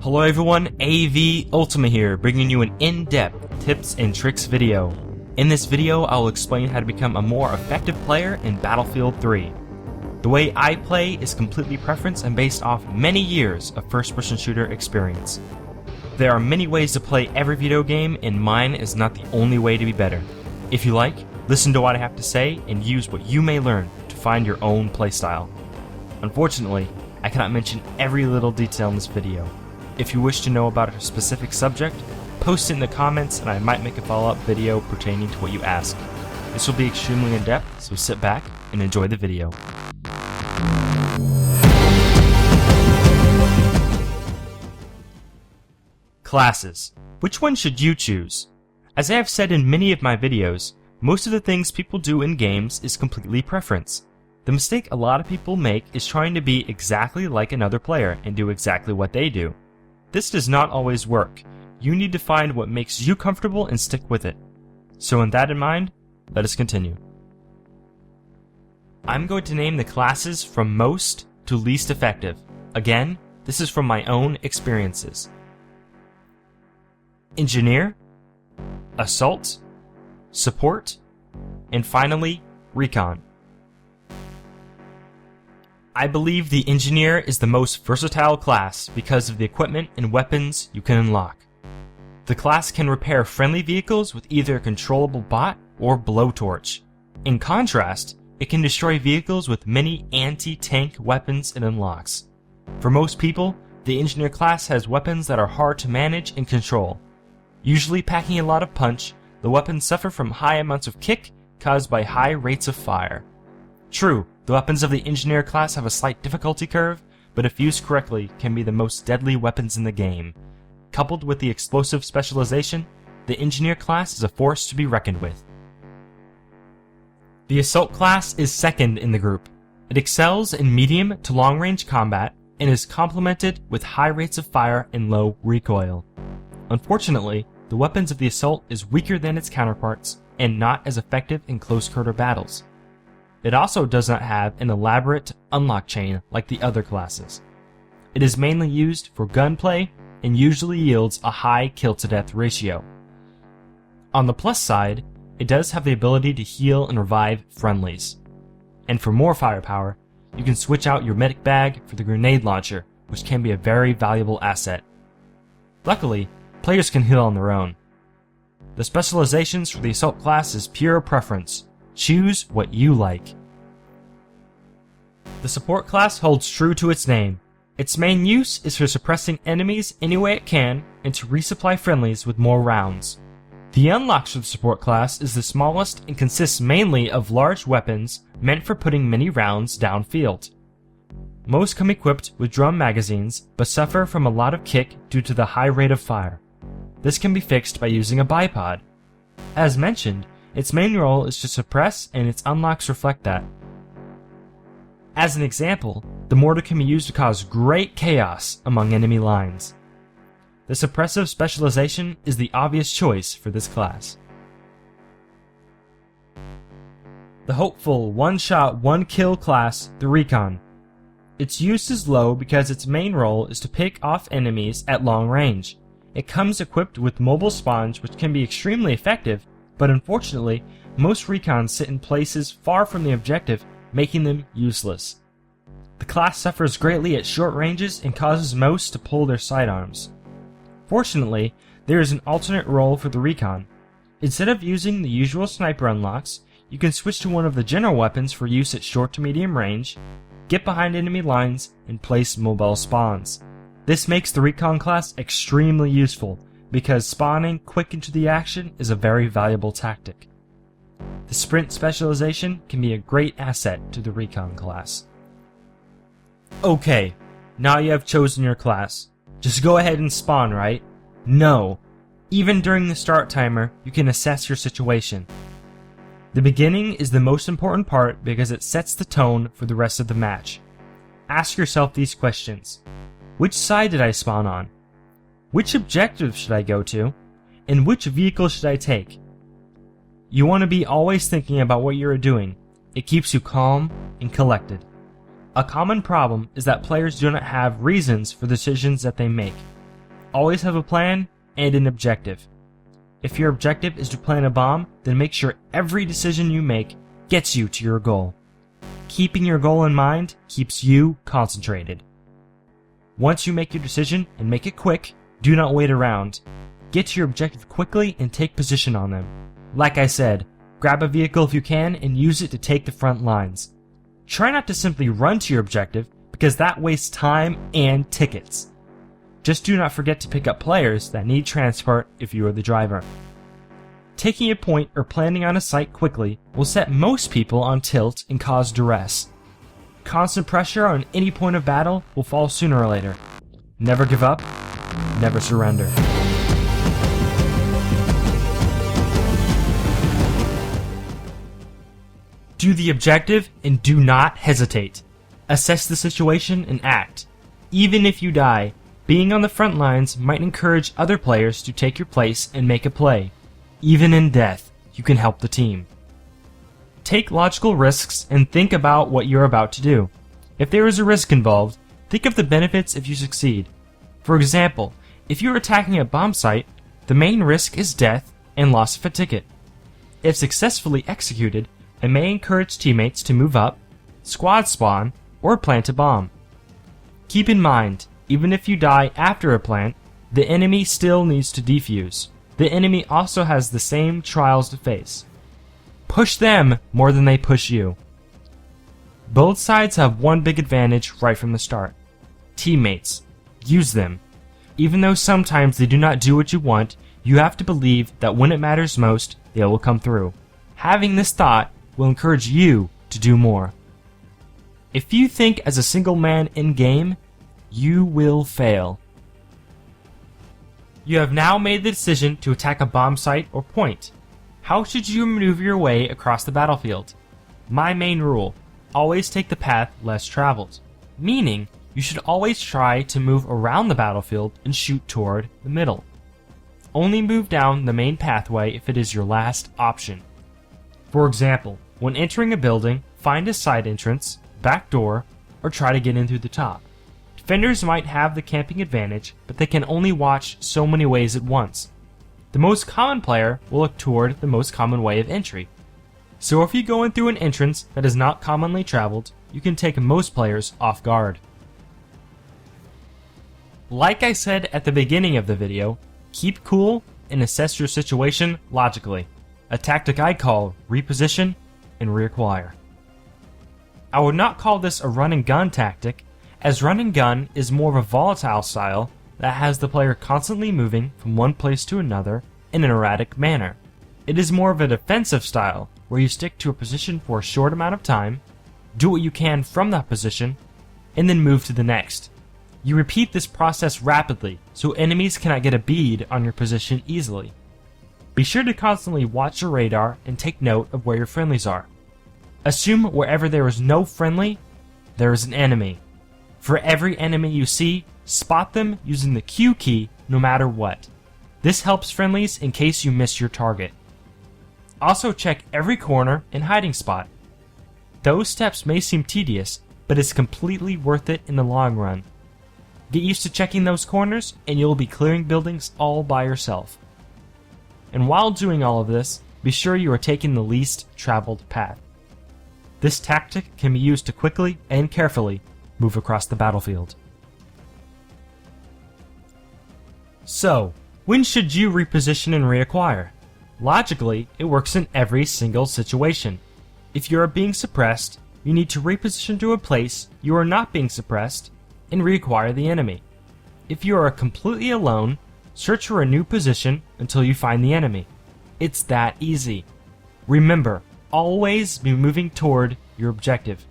Hello everyone, AV Ultima here, bringing you an in-depth tips and tricks video. In this video, I will explain how to become a more effective player in Battlefield 3. The way I play is completely preference and based off many years of first-person shooter experience. There are many ways to play every video game, and mine is not the only way to be better. If you like, listen to what I have to say and use what you may learn to find your own playstyle. Unfortunately, I cannot mention every little detail in this video. If you wish to know about a specific subject, post it in the comments and I might make a follow-up video pertaining to what you ask. This will be extremely in-depth, so sit back and enjoy the video. Classes. Which one should you choose? As I have said in many of my videos, most of the things people do in games is completely preference. The mistake a lot of people make is trying to be exactly like another player and do exactly what they do. This does not always work. You need to find what makes you comfortable and stick with it. So with that in mind, let us continue. I'm going to name the classes from most to least effective. Again, this is from my own experiences. Engineer, Assault, Support, and finally, Recon. I believe the Engineer is the most versatile class because of the equipment and weapons you can unlock. The class can repair friendly vehicles with either a controllable bot or blowtorch. In contrast, it can destroy vehicles with many anti-tank weapons it unlocks. For most people, the Engineer class has weapons that are hard to manage and control. Usually packing a lot of punch, the weapons suffer from high amounts of kick caused by high rates of fire. True, the weapons of the Engineer class have a slight difficulty curve, but if used correctly, can be the most deadly weapons in the game. Coupled with the explosive specialization, the Engineer class is a force to be reckoned with. The Assault class is second in the group. It excels in medium to long-range combat and is complemented with high rates of fire and low recoil. Unfortunately, the weapons of the Assault is weaker than its counterparts and not as effective in close-quarter battles. It also does not have an elaborate unlock chain like the other classes. It is mainly used for gunplay and usually yields a high kill-to-death ratio. On the plus side, it does have the ability to heal and revive friendlies. And for more firepower, you can switch out your medic bag for the grenade launcher, which can be a very valuable asset. Luckily, players can heal on their own. The specializations for the Assault class is pure preference. Choose what you like. The Support class holds true to its name. Its main use is for suppressing enemies any way it can and to resupply friendlies with more rounds. The unlocks for the Support class is the smallest and consists mainly of large weapons meant for putting many rounds downfield. Most come equipped with drum magazines but suffer from a lot of kick due to the high rate of fire. This can be fixed by using a bipod. As mentioned, its main role is to suppress, and its unlocks reflect that. As an example, the mortar can be used to cause great chaos among enemy lines. The suppressive specialization is the obvious choice for this class. The hopeful one-shot, one-kill class, the Recon. Its use is low because its main role is to pick off enemies at long range. It comes equipped with mobile spawns, which can be extremely effective, but unfortunately, most recons sit in places far from the objective, making them useless. The class suffers greatly at short ranges and causes most to pull their sidearms. Fortunately, there is an alternate role for the Recon. Instead of using the usual sniper unlocks, you can switch to one of the general weapons for use at short to medium range, get behind enemy lines, and place mobile spawns. This makes the Recon class extremely useful, because spawning quick into the action is a very valuable tactic. The sprint specialization can be a great asset to the Recon class. Okay, now you have chosen your class. Just go ahead and spawn, right? No. Even during the start timer, you can assess your situation. The beginning is the most important part because it sets the tone for the rest of the match. Ask yourself these questions. Which side did I spawn on? Which objective should I go to? And which vehicle should I take? You want to be always thinking about what you are doing. It keeps you calm and collected. A common problem is that players do not have reasons for decisions that they make. always have a plan and an objective. If your objective is to plant a bomb, then make sure every decision you make gets you to your goal. Keeping your goal in mind keeps you concentrated. Once you make your decision and make it quick, do not wait around. Get to your objective quickly and take position on them. Like I said, grab a vehicle if you can and use it to take the front lines. Try not to simply run to your objective because that wastes time and tickets. Just do not forget to pick up players that need transport if you are the driver. Taking a point or planning on a site quickly will set most people on tilt and cause duress. Constant pressure on any point of battle will fall sooner or later. Never give up, never surrender. Do the objective and do not hesitate. Assess the situation and act. Even if you die, being on the front lines might encourage other players to take your place and make a play. Even in death, you can help the team. Take logical risks and think about what you're about to do. If there is a risk involved, think of the benefits if you succeed. For example, if you're attacking a bomb site, the main risk is death and loss of a ticket. If successfully executed, it may encourage teammates to move up, squad spawn, or plant a bomb. Keep in mind, even if you die after a plant, the enemy still needs to defuse. The enemy also has the same trials to face. Push them more than they push you. Both sides have one big advantage right from the start. Teammates. Use them. Even though sometimes they do not do what you want, you have to believe that when it matters most, they will come through. Having this thought will encourage you to do more. If you think as a single man in-game, you will fail. You have now made the decision to attack a bomb site or point. How should you maneuver your way across the battlefield? My main rule, always take the path less traveled. Meaning, you should always try to move around the battlefield and shoot toward the middle. Only move down the main pathway if it is your last option. For example, when entering a building, find a side entrance, back door, or try to get in through the top. Defenders might have the camping advantage, but they can only watch so many ways at once. The most common player will look toward the most common way of entry. So if you go in through an entrance that is not commonly traveled, you can take most players off guard. Like I said at the beginning of the video, keep cool and assess your situation logically. A tactic I call reposition and reacquire. I would not call this a run and gun tactic, as run and gun is more of a volatile style that has the player constantly moving from one place to another in an erratic manner. It is more of a defensive style, where you stick to a position for a short amount of time, do what you can from that position, and then move to the next. You repeat this process rapidly, so enemies cannot get a bead on your position easily. Be sure to constantly watch your radar and take note of where your friendlies are. Assume wherever there is no friendly, there is an enemy. For every enemy you see, spot them using the Q key no matter what. This helps friendlies in case you miss your target. Also check every corner and hiding spot. Those steps may seem tedious, but it's completely worth it in the long run. Get used to checking those corners and you'll be clearing buildings all by yourself. And while doing all of this, be sure you are taking the least traveled path. This tactic can be used to quickly and carefully move across the battlefield. So, when should you reposition and reacquire? Logically, it works in every single situation. If you are being suppressed, you need to reposition to a place you are not being suppressed and reacquire the enemy. If you are completely alone, search for a new position until you find the enemy. It's that easy. Remember, always be moving toward your objective.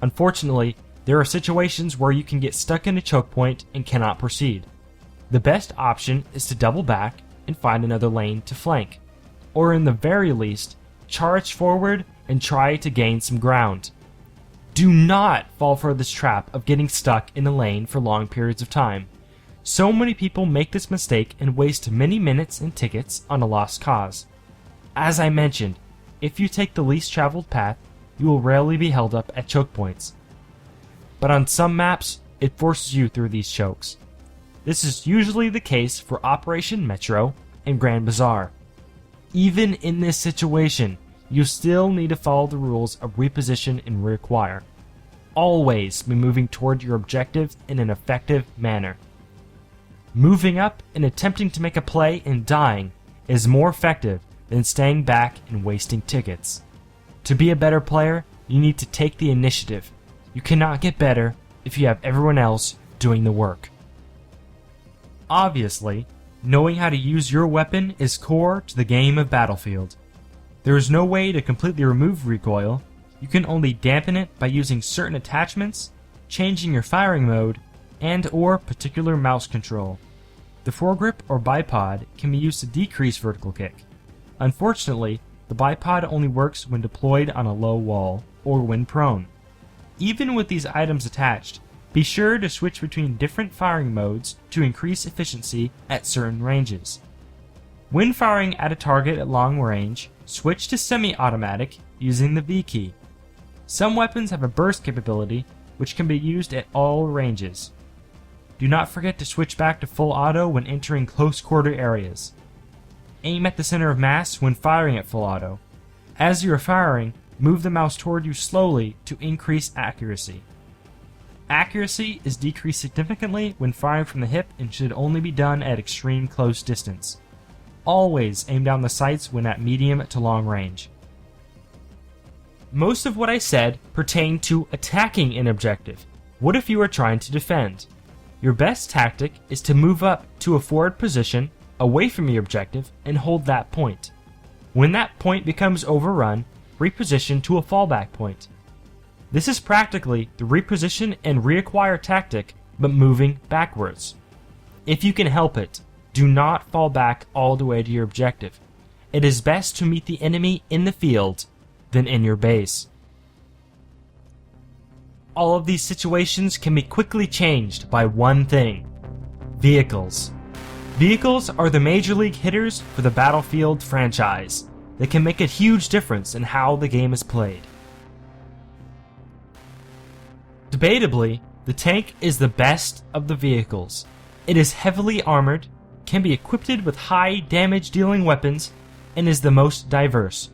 Unfortunately, there are situations where you can get stuck in a choke point and cannot proceed. The best option is to double back and find another lane to flank, or in the very least, charge forward and try to gain some ground. Do not fall for this trap of getting stuck in a lane for long periods of time. So many people make this mistake and waste many minutes and tickets on a lost cause. As I mentioned, if you take the least traveled path, you will rarely be held up at choke points. But on some maps, it forces you through these chokes. This is usually the case for Operation Metro and Grand Bazaar. Even in this situation, you still need to follow the rules of reposition and reacquire. Always be moving toward your objective in an effective manner. Moving up and attempting to make a play and dying is more effective than staying back and wasting tickets. To be a better player, you need to take the initiative. You cannot get better if you have everyone else doing the work. Obviously, knowing how to use your weapon is core to the game of Battlefield. There is no way to completely remove recoil. You can only dampen it by using certain attachments, changing your firing mode, and/or particular mouse control. The foregrip or bipod can be used to decrease vertical kick. Unfortunately, the bipod only works when deployed on a low wall or when prone. Even with these items attached, be sure to switch between different firing modes to increase efficiency at certain ranges. When firing at a target at long range, switch to semi-automatic using the V key. Some weapons have a burst capability which can be used at all ranges. Do not forget to switch back to full auto when entering close quarter areas. Aim at the center of mass when firing at full auto. As you are firing, move the mouse toward you slowly to increase accuracy. Accuracy is decreased significantly when firing from the hip and should only be done at extreme close distance. Always aim down the sights when at medium to long range. Most of what I said pertained to attacking an objective. What if you are trying to defend? Your best tactic is to move up to a forward position away from your objective and hold that point. When that point becomes overrun, reposition to a fallback point. This is practically the reposition and reacquire tactic, but moving backwards. If you can help it, do not fall back all the way to your objective. It is best to meet the enemy in the field than in your base. All of these situations can be quickly changed by one thing: vehicles. Vehicles are the major league hitters for the Battlefield franchise. They can make a huge difference in how the game is played. Debatably, the tank is the best of the vehicles. It is heavily armored, can be equipped with high damage dealing weapons, and is the most diverse.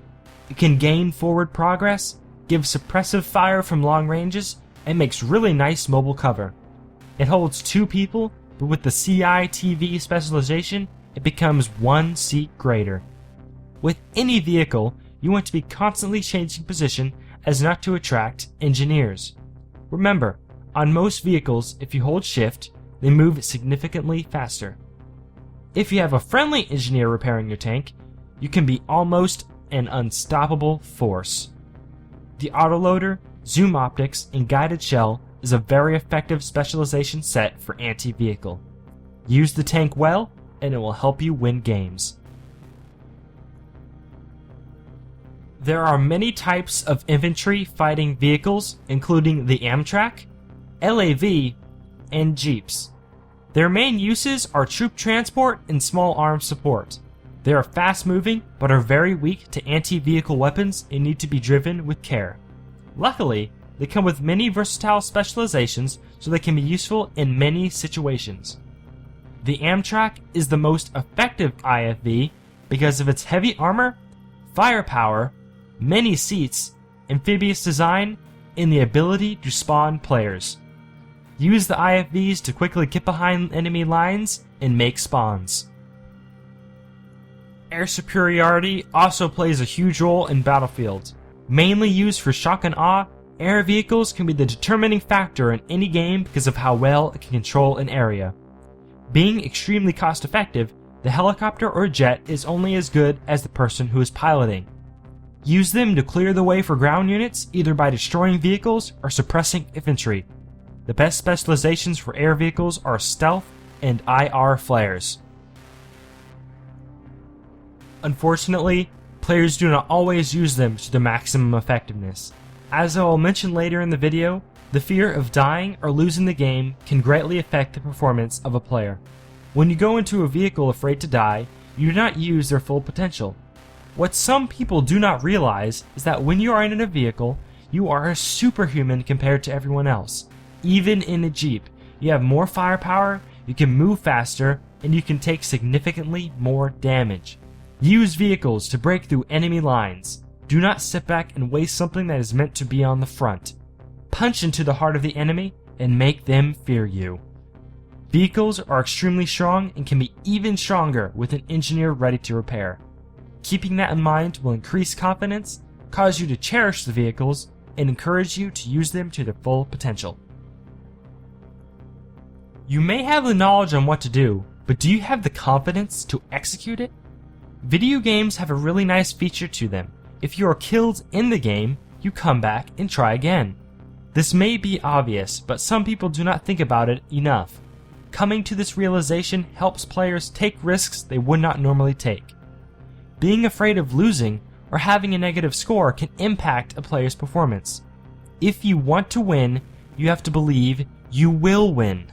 It can gain forward progress, give suppressive fire from long ranges, and makes really nice mobile cover. It holds 2 people, but with the CITV specialization, it becomes 1 seat greater. With any vehicle, you want to be constantly changing position as not to attract engineers. Remember, on most vehicles, if you hold shift, they move significantly faster. If you have a friendly engineer repairing your tank, you can be almost an unstoppable force. The autoloader, zoom optics, and guided shell is a very effective specialization set for anti-vehicle. Use the tank well, and it will help you win games. There are many types of infantry fighting vehicles, including the Amtrak, LAV, and Jeeps. Their main uses are troop transport and small arms support. They are fast-moving, but are very weak to anti-vehicle weapons and need to be driven with care. Luckily, they come with many versatile specializations, so they can be useful in many situations. The Amtrak is the most effective IFV because of its heavy armor, firepower, many seats, amphibious design, and the ability to spawn players. Use the IFVs to quickly get behind enemy lines and make spawns. Air-Superiority also plays a huge role in Battlefield. Mainly used for shock and awe, air vehicles can be the determining factor in any game because of how well it can control an area. Being extremely cost-effective, the helicopter or jet is only as good as the person who is piloting. Use them to clear the way for ground units either by destroying vehicles or suppressing infantry. The best specializations for air vehicles are stealth and IR flares. Unfortunately, players do not always use them to their maximum effectiveness. As I will mention later in the video, the fear of dying or losing the game can greatly affect the performance of a player. When you go into a vehicle afraid to die, you do not use their full potential. What some people do not realize is that when you are in a vehicle, you are a superhuman compared to everyone else. Even in a Jeep, you have more firepower, you can move faster, and you can take significantly more damage. Use vehicles to break through enemy lines. Do not sit back and waste something that is meant to be on the front. Punch into the heart of the enemy and make them fear you. Vehicles are extremely strong and can be even stronger with an engineer ready to repair. Keeping that in mind will increase confidence, cause you to cherish the vehicles, and encourage you to use them to their full potential. You may have the knowledge on what to do, but do you have the confidence to execute it? Video games have a really nice feature to them. If you are killed in the game, you come back and try again. This may be obvious, but some people do not think about it enough. Coming to this realization helps players take risks they would not normally take. Being afraid of losing or having a negative score can impact a player's performance. If you want to win, you have to believe you will win.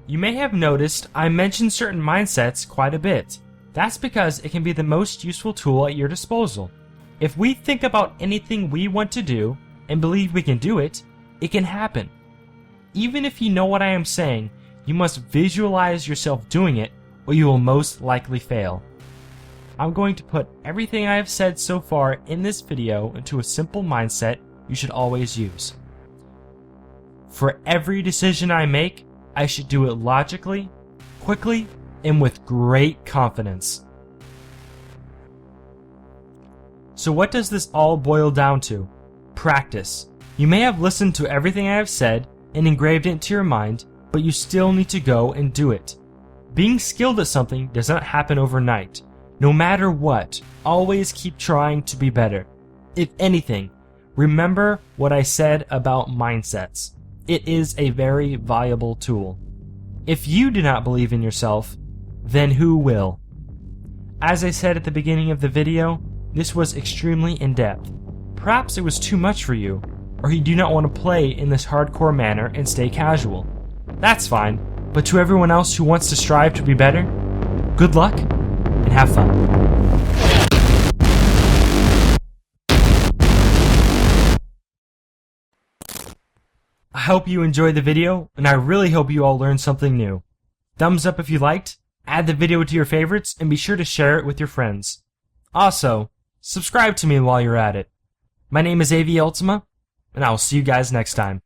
You may have noticed I mentioned certain mindsets quite a bit. That's because it can be the most useful tool at your disposal. If we think about anything we want to do and believe we can do it, it can happen. Even if you know what I am saying, you must visualize yourself doing it, or you will most likely fail. I'm going to put everything I have said so far in this video into a simple mindset you should always use. For every decision I make, I should do it logically, quickly, and with great confidence. So what does this all boil down to? Practice. You may have listened to everything I have said and engraved it into your mind, but you still need to go and do it. Being skilled at something does not happen overnight. No matter what, always keep trying to be better. If anything, remember what I said about mindsets. It is a very valuable tool. If you do not believe in yourself, then who will? As I said at the beginning of the video, this was extremely in-depth. Perhaps it was too much for you, or you do not want to play in this hardcore manner and stay casual. That's fine, but to everyone else who wants to strive to be better, good luck and have fun. I hope you enjoyed the video, and I really hope you all learned something new. Thumbs up if you liked, add the video to your favorites, and be sure to share it with your friends. Also, subscribe to me while you're at it. My name is AV Ultima, and I will see you guys next time.